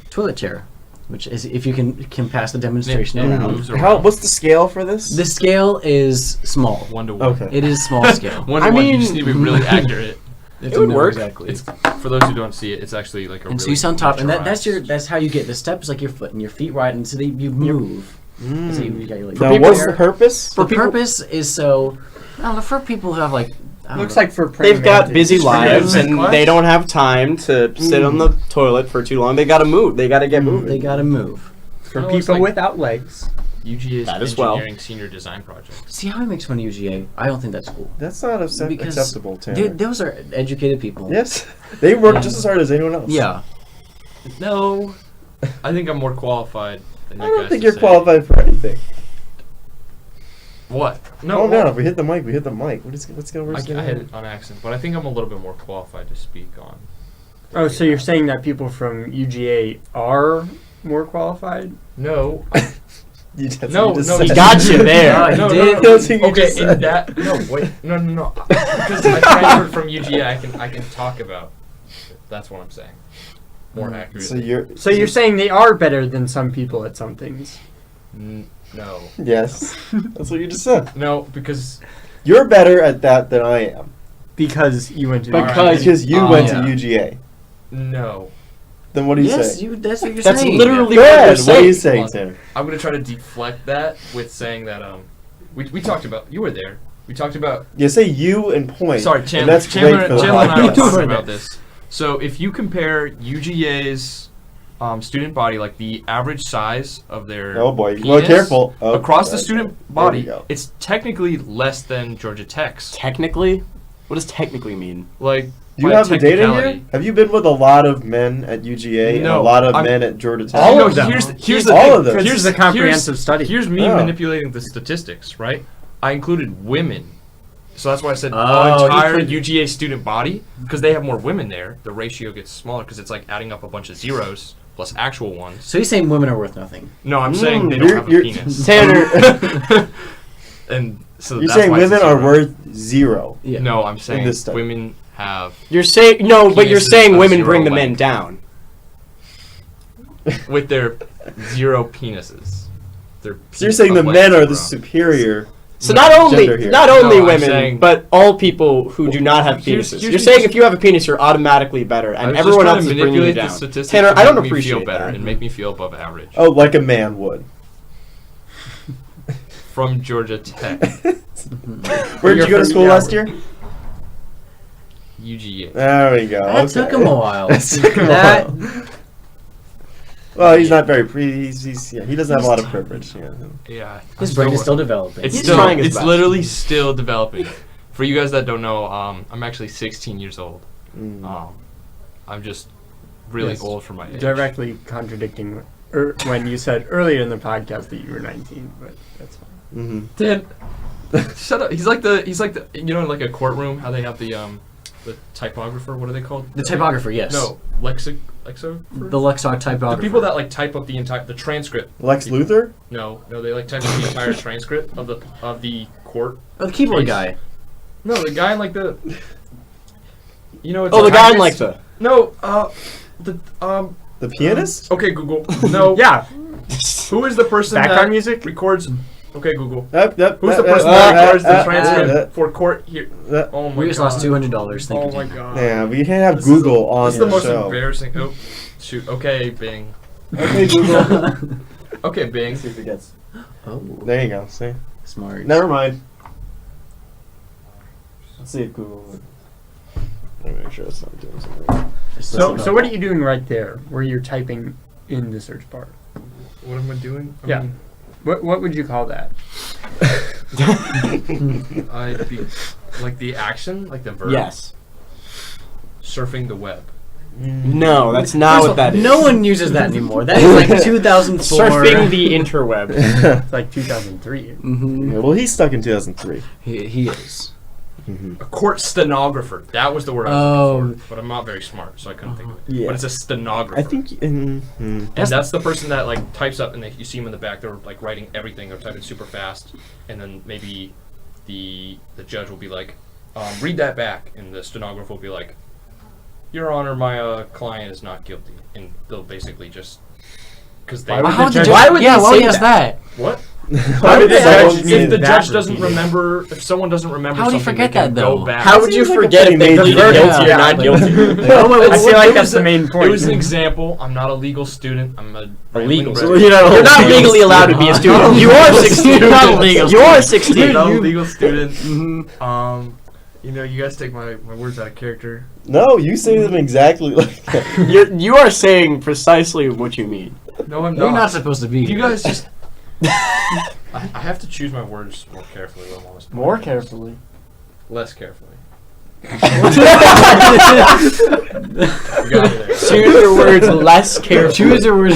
toilet chair, which is, if you can pass the demonstration It around. moves How? around. What's the scale for this? The scale is small. 1-to-1. Okay. It is small scale. 1-to-1. I You mean- just need to be really accurate. It would work. Exactly. It's for those who don't see it. It's actually like a. And so really you sit on top, and that's miniaturized- that's how you get the steps, like your foot and your feet right, and so you move. So you got your, like, Now, people- what's the purpose? The purpose is so, I don't know, for people who have like, I don't Looks know. like for praying They've got mantises. busy Just lives random and class? they don't have time to sit on the toilet for too long. They gotta move. They gotta get moving. They gotta move. For No, it's people like- without legs. UGA's That as well. engineering senior design project. See how he makes fun of UGA? I don't think that's cool. That's not Because acceptable, Tanner. Dude, those are educated people. Yes, they work just as hard as anyone else. Yeah. No, I think I'm more qualified than I you don't guys think to you're say. qualified for anything. What? No, what? no. If we hit the mic, we hit the mic. What's going I to hit it on accident, but I think I'm a little bit more qualified to speak on. Oh, so you're saying that people from UGA are more qualified? No, You just no, said. He got you there. No, he no, did. no, That's what you okay, just in said. that no, wait, no, because I transferred from UGA, I can talk about. That's what I'm saying. More accurately. So you're saying they are better than some people at some things? No, Yes, that's what you just said. no, because You're better at that than I am Because you went to because you went yeah. to UGA. no, Then what do you Yes, say? that's what you're That's saying. literally Go what ahead. you're What are you saying. saying, Tanner? I'm gonna try to deflect that with saying that we talked about, you were there. We talked about You say you and point. Sorry, and Chandler. that's Chandler, great for the Chandler and I were podcast. talking about this. So if you compare UGA's student body, like the average size of their Oh boy, penis well careful. Oh, across the okay. student There we body, go. it's technically less than Georgia Tech's. Technically, what does technically mean? Like, Do you by have the data technicality. here? Have you been with a lot of men at UGA and a No, lot of I'm- men at Georgia Tech? All No, of them. Here's the All thing. of them. Because Here's this is a comprehensive study. Here's me Oh. manipulating the statistics, right? I included women. So that's why I said Oh, entire you could- UGA student body, because they have more women there, the ratio gets smaller because it's like adding up a bunch of zeros plus actual ones. So you're saying women are worth nothing? No, I'm saying they you're- don't have a you're- penis. Tanner, And so You're that's saying why it's a women are zero. worth zero. Yeah. No, I'm saying this study. women have you're saying no, but you're Penises saying of women zero bring the men length. down. with their zero penises. Their So you're saying the penis men are length the zero. superior. So not only Gender here. not No, only I'm women, saying- but all people who do not have Here's- penises. here's You're me saying just- if you have a penis, you're automatically better, I and was everyone just else trying is to bringing you manipulate down. the statistics Tanner, to I don't make me feel appreciate better that. and make me feel above average. Oh, like a man would. From Georgia Tech, Where did You're you go to from- school yeah. last year? UGA. There we go. That okay. took him a while. That took him a That- while. Well, he's not very. He's yeah. He doesn't have a lot of privilege. Yeah. Yeah, His brain is still developing. It's He's still, trying his it's best. literally still developing. For you guys that don't know, I'm actually 16 years old. Mm. I'm just really Yes. old for my age. Directly contradicting when you said earlier in the podcast that you were 19, but that's fine. Mm-hmm. Dan, shut up. He's like the you know, in like a courtroom, how they have the typographer. What are they called? The typographer, yes. No, lexographer. The Lexar typographer. The people that like type up the transcript. Lex Luthor. No, they like type up the entire transcript of the court. Oh, the keyboard Case. guy. No, the guy in like the. You know. It's Oh, the guy in it's- like the. No. The pianist? Okay, Google. No. Yeah. Who is the person Background that music? records? Okay, Google. Yep. Who's the person that records the uh, transcript for court here? Oh my We just god. lost $200. Thank Oh you. my Jim. god. Yeah, we can't have This Google on This is the most show. embarrassing. Oh, shoot. Okay, Bing. Okay, Google. Okay, Bing. See if it gets. Oh, There you go. See. smart. Never mind. Let's see if Google. Let me make sure it's not doing something. So what are you doing right there, where you're typing in the search bar? What am I doing? Yeah. What would you call that? I'd be like the action, like the verb. Yes. Surfing the web. No, that's not what that is. No one uses that anymore. That is like 2004. Surfing the interweb. It's like 2003. Mm-hmm. Well, he's stuck in 2003. He is. A court stenographer. That was the word I was looking for. But I'm not very smart, so I couldn't think of it. Yeah. But it's a stenographer. I think. And that's the person that like types up, and you see them in the back. They're like writing everything. They're typing super fast, and then maybe the judge will be like, "Read that back," and the stenographer will be like, "Your Honor, my client is not guilty," and they'll basically just because they. Why How would the judge- judge? why would yeah, they why say would he ask that? What? Why would If the judge need the that judge doesn't repeated? remember, if someone doesn't remember How would he something, forget they can that, go though? back. How would you seems like a forget if pretty they major pleaded deal. guilty or Yeah, not but- guilty? I feel like It that's was the main point. It was an example. I'm not a legal student. I'm a legal rambling student. brat. You're not legally allowed to be a student. You are 16. You're not a legal You are I'm 16. not a legal student. You know, you guys take my words out of character. No, you say them exactly like that. You are saying precisely what you mean. No, I'm You're not. not supposed to be. You here. guys just. I have to choose my words more carefully when I'm on this More podcast. carefully. Less carefully. You got me there. Choose your words less carefully. Choose your words.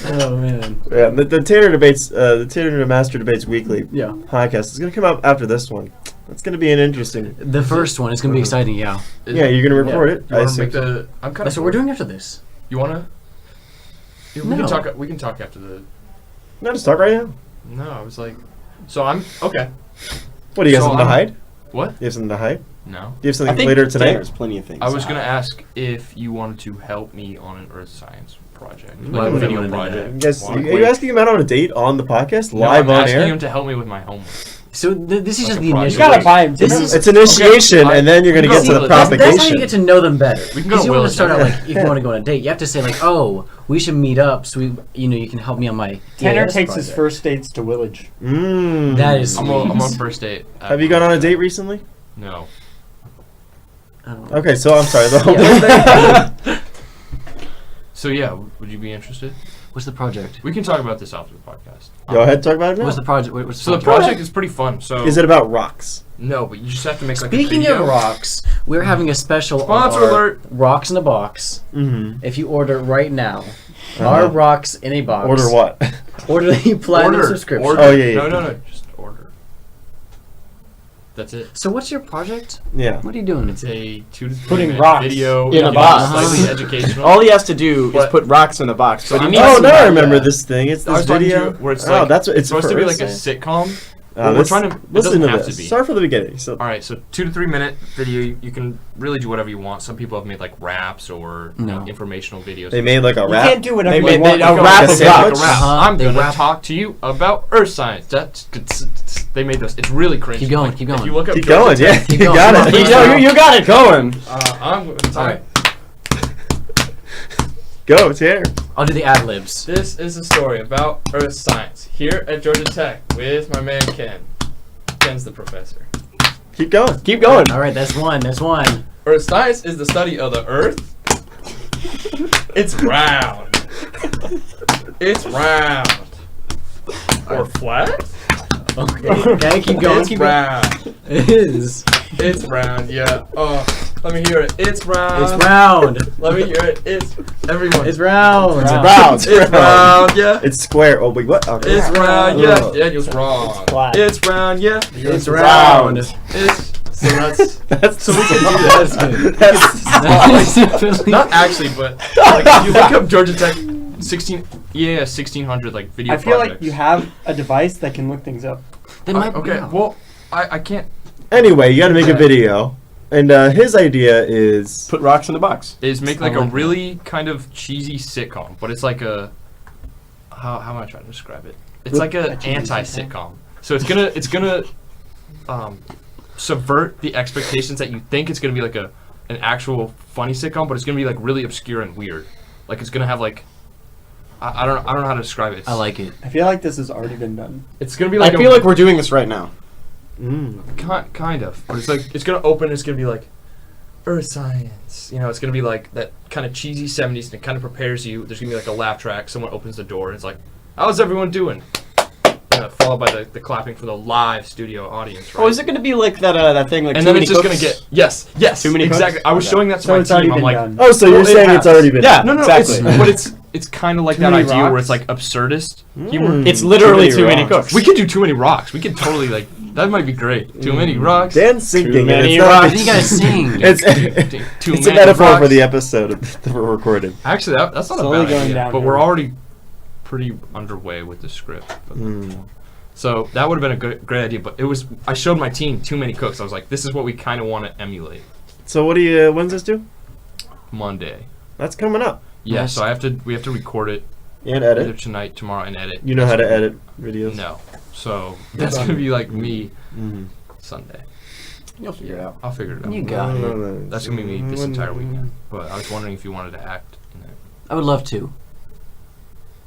Oh man. Yeah, the Tanner debates, the Tanner to Master Debates Weekly Yeah. podcast is gonna come out after this one. It's gonna be an interesting. The first one is gonna be exciting. Yeah. Yeah, you're gonna record it. You I want to assume. make the? I'm kind That's what we're doing after this. You wanna? Yeah, we No. can talk. We can talk after the. No, just talk right now. No, I was like, so I'm okay. What do you have So something to I'm- hide? What? You have something to hide? No. Do you have I something think later tonight? There's plenty of things. I was gonna ask if you wanted to help me on an earth science project, Why like a would I video wanna do project. You guys, Wanna are you quit? asking him out on a date on the podcast No, live I'm on asking air? him to help me with my homework. So this is Like just a the project. You initial. gotta buy him. This dinner. is- It's initiation, Okay, and then you're gonna we get can to go the with That's how you propagation. get to know them better. We can go Because you want to Willis, start out okay. like if you want to go on a date, you have to say like, oh, we should meet up, so you can help me on my. Tanner DAS takes his project. first dates to Willage. Mm. That is I'm on first date. Have you gone on a date recently? No. Oh. Okay, so I'm sorry. The whole Yeah. So yeah, would you be interested? What's the project? We can talk about this after the podcast. Go ahead, talk about it now. What's the project? What's So the project? project is pretty fun. So Is it about rocks? No, but you just have to make like a Speaking video. of rocks, we're having a special Sponsor on our alert. Rocks in a box. Mm-hmm. If you order right now, our rocks in a box. Order what? Order the platinum Order. subscription. Order. Oh, yeah. No. Just order. That's it. So what's your project? Yeah. What are you doing? It's a 2 to 3 Putting minute rocks video in a you know, box. slightly educational. All he has to do is But- put rocks in a box. But he So needs Oh, some no, I help. remember this thing. It's I this was talking to video. you where it's Oh, like that's what it's supposed to be like a Earth Science. sitcom. Well, we're let's- trying to. It listen doesn't to have this. to be. Start from the beginning. So, All right, so 2 to 3 minute video. You can really do whatever you want. Some people have made like raps or you know, No. informational videos. they made like a You rap. can't do whatever They you made want. a You go rap like of a rap. sandwich? I'm They gonna rap. talk to you about Earth science. They made this. It's really cringe. Keep going, Like, keep going. If you look up Keep Georgia going, yeah. Tech, Keep You going, got come it. on. You got it going. I'm going to All right, Go, Tanner. I'll do the ad libs. This is a story about Earth science here at Georgia Tech with my man Ken. Ken's the professor. Keep going. Keep going. All right, that's one. That's one. Earth science is the study of the Earth. It's round. It's round. Or flat? Okay, keep going. It's Keep going. round. It is. It's round, yeah. Oh, let me hear it. It's round. It's round. Let me hear it. It's everyone. It's round. Round. It's round, yeah. It's square. Oh, wait, what? Okay. It's round, yeah. Ugh. Daniel's wrong. flat. It's round, yeah. It's round. It's so that's That's so we can do that. That's good. That's Definitely. Not actually, but like if you look up Georgia Tech 1600 like video I feel projects. like you have a device that can look things up. They might. Okay, yeah. well I can't Anyway, you got to make a Okay. video, and his idea is Put rocks in the box. Is make I like a like that. really kind of cheesy sitcom, but it's like a how am I trying to describe it? It's like a cheesy anti-sitcom. So it's gonna subvert the expectations that you think it's gonna be like an actual funny sitcom, but it's gonna be like really obscure and weird. Like it's gonna have like I don't know how to describe it. It's, I like it. I feel like this has already been done. It's gonna be I like feel like we're doing this right now. kind of, but it's like it's gonna open. It's gonna be like earth science. You know, it's gonna be like that kind of cheesy 70s, and it kind of prepares you. There's gonna be like a laugh track. Someone opens the door, and it's like, "How's everyone doing?" Followed by the clapping from the live studio audience. Right? Oh, is it going to be like that thing like And Too then Many it's just Cooks? gonna get yes, Too Many exactly. Cooks? I was Okay. showing that to So my it's already team. I'm been like, done. Oh, so Well, you're it saying has. it's already been Yeah. no, Exactly. but it's kind of like Too that many idea where rocks? it's like absurdist humor. It's literally Too Many rocks. Cooks. We could do Too Many Rocks. We could totally like that might be great. Too many rocks. Dan's sinking. and many it's not- rocks. You gotta sing. It's Too it's a many metaphor for rocks. the episode that we're recording. Actually, that's not Slowly a bad going idea. down But here. we're already pretty underway with the script. So that would have been a great idea. But I showed my team Too Many Cooks. I was like, this is what we kind of want to emulate. So when's this due? Monday. That's coming up. Yeah. Nice. So we have to record it And either edit. tonight, tomorrow, and edit. You know how to edit videos. No. So that's gonna be like me Mhm. Sunday. You'll figure it out. I'll figure it out. You got it. That's gonna be me this entire weekend. But I was wondering if you wanted to act in it. I would love to.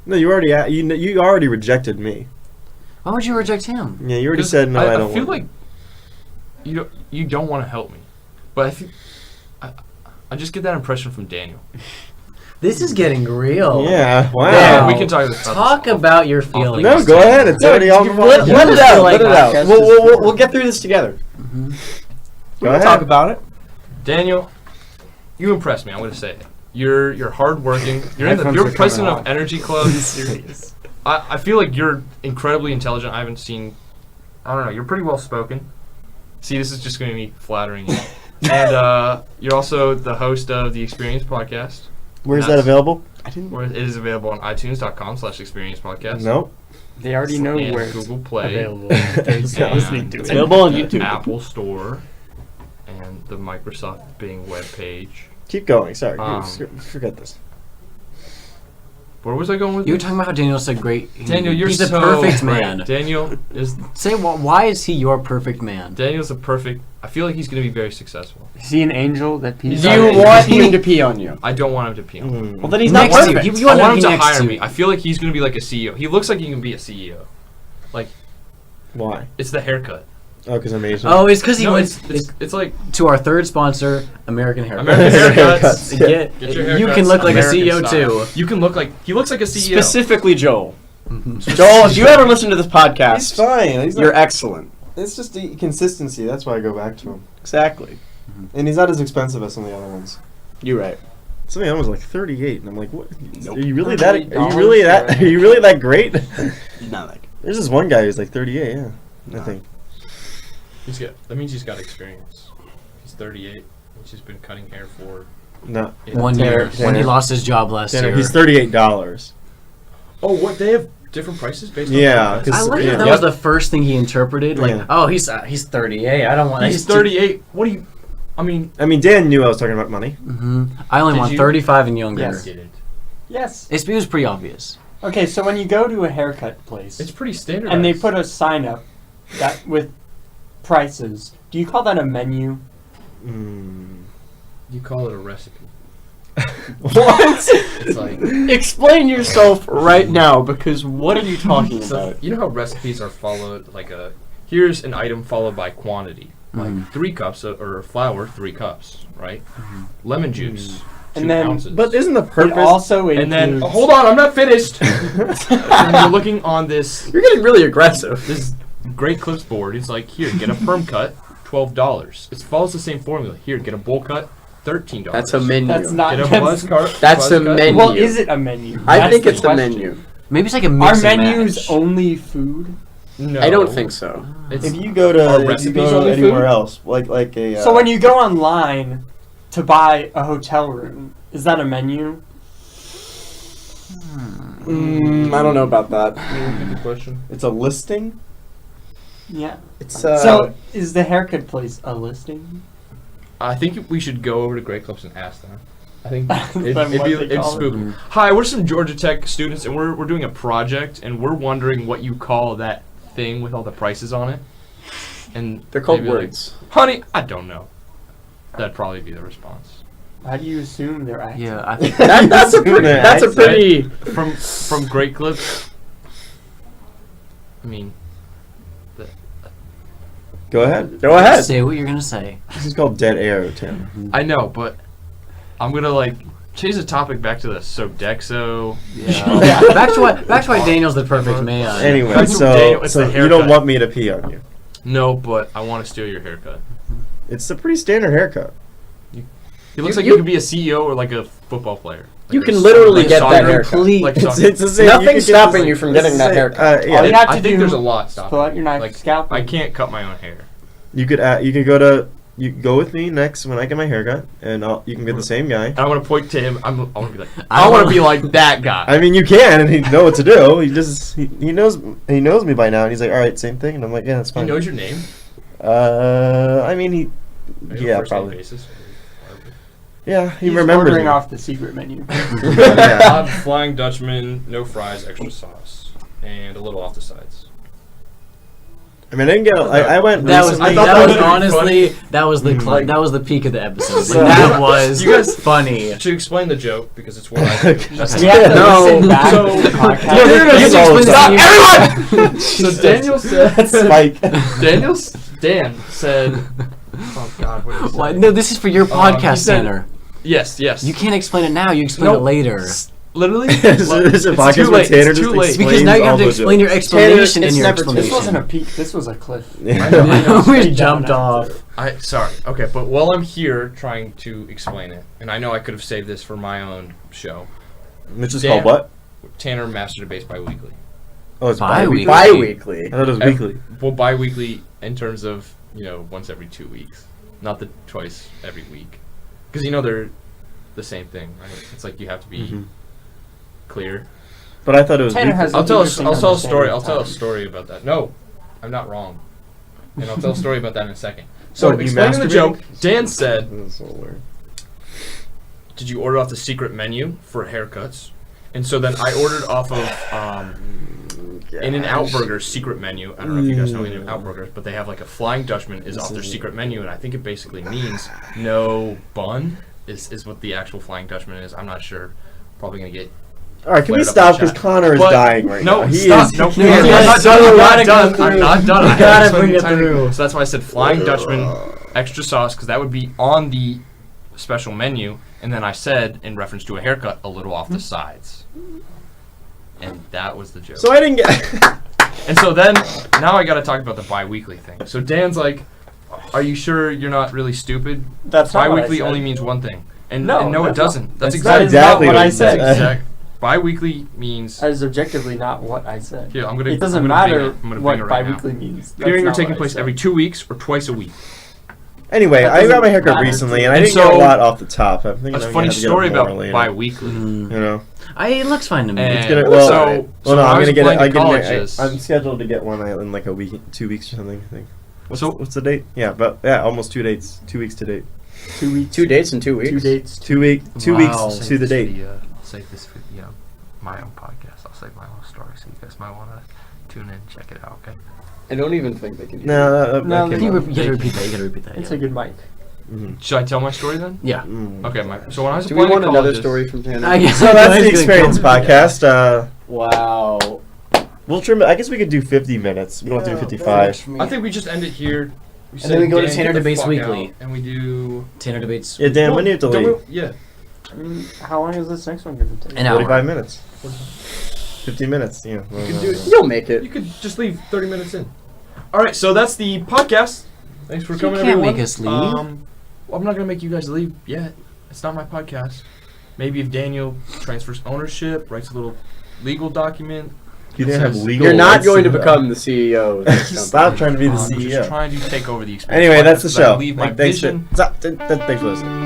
No, you already rejected me. Why would you reject him? Yeah, you already 'Cause said no. I I don't. feel want like you don't want to help me, but I think I just get that impression from Daniel. This is getting real. Yeah. Wow. Wow. We can talk about this Talk about your feelings. No, go ahead. It's already on. Let You it just out. feel Let like it out. podcast We'll get through this together. Mhm. Go We'll ahead. talk about it. Daniel, you impress me. I'm gonna say it. You're hardworking. You're Headphones you're are president coming of off. Energy Club. Serious. I feel like you're incredibly intelligent. I haven't seen. I don't know. You're pretty well spoken. See, this is just going to be flattering you. And you're also the host of the Experience Podcast. Where's that That's- available? Where it is available on iTunes.com/Experience Podcast. Nope. They already know And where it's Google Play. available. They're Yeah. listening to It's it. available on the YouTube. Apple Store, and the Microsoft Bing webpage. Keep going. Sorry. Forget this. Where was I going with You were this? talking about how Daniel's a great. Daniel, you're he's so a perfect great. man. Daniel is Say why is he your perfect man? Daniel's a perfect. I feel like he's going to be very successful. Is he an angel that pees He's on not You an it? want him to pee on you. I don't want him to pee on me. Well, then he's not Next to you. perfect. You I want want him to to be next hire to me. you. I feel like he's going to be like a CEO. He looks like he can be a CEO. Why? It's the haircut. Oh, because I'm Asian. Oh, it's because he No, went it's like to our third sponsor, American Haircuts. American haircuts. Haircuts. Get your You haircuts can look like American a CEO style. too. You can look like he looks like a CEO. Specifically Joel. Mhm. Joel, if you ever listen to this He's podcast, fine. He's you're not, excellent. it's just the consistency. That's why I go back to him. Exactly. And he's not as expensive as some of the other ones. You're right. Some of the other ones are like 38, and I'm like, what? Nope. Are you really that? Are you $38 really that? for Are you really that great? Not like There's this one guy who's like 38. Yeah, I think. That means he's got experience. He's 38. He's just been cutting hair for No. 1 Tanner, year when he Tanner. lost his job last Tanner, year. he's $38. Oh, what? They have different prices based on Yeah, the I like Yeah. that. That was the first thing he interpreted. Like, Yeah. oh, he's 38. I don't want. He's 38. What do you? I mean, I mean, Dan knew I was talking about money. Mm-hmm. I only Did want you? 35 and younger. Yes. didn't. Yes. It was pretty obvious. Okay, so when you go to a haircut place It's pretty standard. and they put a sign up that with prices, do you call that a menu? You call it a recipe. what? It's like Explain yourself right now, because what are you talking so, about? you know how recipes are followed like a here's an item followed by quantity. Like Mhm. 3 cups or flour, 3 cups, right? Lemon juice, 2 And then- ounces. But isn't the It purpose? also includes... and then hold on, I'm not finished. And you're looking on this You're getting really aggressive. great clips board. It's like here, get a perm cut, $12. It follows the same formula. Here, get a bowl cut, $13. That's a menu. That's not... Get a buzz cut. That's buzz a cut. menu. Well, is it a menu? I That's think the it's a question. menu. Maybe it's like a Are mix and menus match. only food? No, I don't think so. It's, If you go to, Are if you recipes go to only anywhere food? else, like a. So when you go online to buy a hotel room, is that a menu? I don't know about that. Can you repeat the question? it's a listing. Yeah. It's So, is the haircut place a listing? I think we should go over to Great Clips and ask them. I think Then what they it'd call spook. it? Hi, we're some Georgia Tech students, and we're doing a project, and we're wondering what you call that thing with all the prices on it. And they're called they'd be like, words. Honey, I don't know. That'd probably be the response. How do you assume they're acting? Yeah, I think That's a pretty. From Great Clips. I mean, Go ahead. Go ahead. say what you're gonna say. This is called dead air, Tim. I know, but I'm gonna change the topic back to this. So Dexo. Yeah. Back to why Daniel's the perfect man. Anyway, That's so, Daniel, it's the you don't haircut. want me to pee on you. No, but I want to steal your haircut. It's a pretty standard haircut. He looks like you could be a CEO or like a football player. You Like can a literally like get soccer- that haircut. Like It's soccer. the same. Nothing's You could get stopping this, you from this getting is that like- haircut. All you Yeah. have to I think do there's a lot stopping. pull out your knife, Like scalp. I can't cut my own hair. You could go with me next when I get my haircut, and you can get the same guy. And I want to point to him. I want to be like, I want to be like that guy. I mean, you can, and he know what to do. He knows me by now, and he's like, all right, same thing, and I'm like, yeah, that's He fine. knows your name. I mean, Maybe yeah, first name probably. basis. Yeah, he He's remembers ordering me. off the secret menu. Yeah. Odd Flying Dutchman, no fries, extra sauce, and a little off the sides. I mean, I didn't get. I went. That was recently- I thought that was that would be honestly that was the Mm. that was the peak of the episode. So- Like, that was You guys- funny. To explain the joke, because it's what I do. That's We have to No. listen back So- to the podcast. Yeah, you have to Stop, explain the everyone! So Daniel said. Spike. Dan said. Oh God, what did he say? Why- no, this is for your he podcast, said- Tanner. Yes. You can't explain it now. You explain No. it later. Literally. This is a It's podcast too where late. Tanner It's just too late. explains Because now you have all to the explain your jokes. explanation Tanner, in your it's never too- This explanation. wasn't a peak. This was a cliff. Yeah. we Straight jumped down off. Sorry. Okay, but while I'm here trying to explain it, and I know I could have saved this for my own show, Which is Dan- called what? Tanner Master Debates Bi-Weekly. Oh, it's Bi-weekly. Bi-weekly. I thought it was Ev- weekly. Well, bi-weekly in terms of, once every 2 weeks. Not the twice every week. Because, they're the same thing, right? It's like you have to be Mhm. clear. But I thought it was Tanner weekly. has I'll tell a interesting story. I'll understanding tell a of time. story about that. No, I'm not wrong. And I'll tell a story about that in a second. So, So, you explaining the masturbating? joke, Dan said, That's so weird. did you order off the secret menu for haircuts? And so then I ordered off of In-N-Out Burger's secret menu. I don't know if you guys know In-N-Out Burgers, but they have like a Flying Dutchman is off their secret menu, and I think it basically means no bun is what the actual Flying Dutchman is. I'm not sure. Probably gonna get. All right, can we Flared up in stop? Because chat. Connor is But- dying right no, now. He stop. is. No, No, I'm you not gotta done. go I'm not through. done. I'm not done. I gotta explained bring the it time. through. So that's why I said Flying Dutchman, extra sauce, because that would be on the special menu. And then I said, in reference to a haircut, a little off the sides. And that was the joke. So I didn't get. And so then, now I gotta talk about the bi-weekly thing. So Dan's like, are you sure you're not really stupid? That's not what I Bi-weekly said. only means one thing. And No, and no, it that's not- doesn't. That's That's not exactly exactly what I you said. That's exact. Bi-weekly means. That is objectively not what I said. Here, I'm gonna. It doesn't I'm gonna matter bring it. I'm gonna what bring it right bi-weekly means. That's Hearing are not taking what I place said. every 2 weeks or twice a week. Anyway, That I got doesn't my haircut matter. recently, and I And didn't get a so- lot off the top. I'm thinking A I'm funny gonna have to get story more about later. bi-weekly. You know. It looks fine to me. And It's gonna. so- Well, so well, when no, I I'm was gonna get it. applying I to get colleges- I'm scheduled to get one in like a week, 2 weeks or something. I think. So- What's the date? Yeah, but almost 2 dates. 2 weeks to date. 2 weeks. 2 dates in 2 weeks. 2 dates. 2 Wow. weeks to the date. I'll save this for my own podcast. I'll save my own story, so you guys might want to tune in, check it out. Okay. I don't even think they can do No, that. No, that You came up. gotta repeat that. You gotta repeat that. It's Yeah. a good mic. Mhm. Should I tell my story then? Yeah. Mm. Okay. So when I was Do we applying want to another colleges- story from Tanner? So that's the experience podcast. Wow. We'll trim it. I guess we could do 50 minutes. We don't have to do 55. I think we just end it here. We then we go to Dan, Tanner get the Debates fuck Weekly. out, and we do. Tanner debates. Yeah, Dan, when do you have to Don't leave? Yeah. I mean, how long is this next one going to take? An hour. 45 minutes. 50 minutes. Yeah. You can do it. You'll make it. You could just leave 30 minutes in. All right. So that's the podcast. Thanks for You coming, can't everyone. make us leave. Well, I'm not gonna make you guys leave yet. It's not my podcast. Maybe if Daniel transfers ownership, writes a little legal document. You didn't have Says- legal. You're not rights going to that. become the CEO. Of this Stop company. trying to be the I'm just CEO. trying to take over the experience. Anyway, that's the because I show. Leave my Thanks for vision. thanks for listening.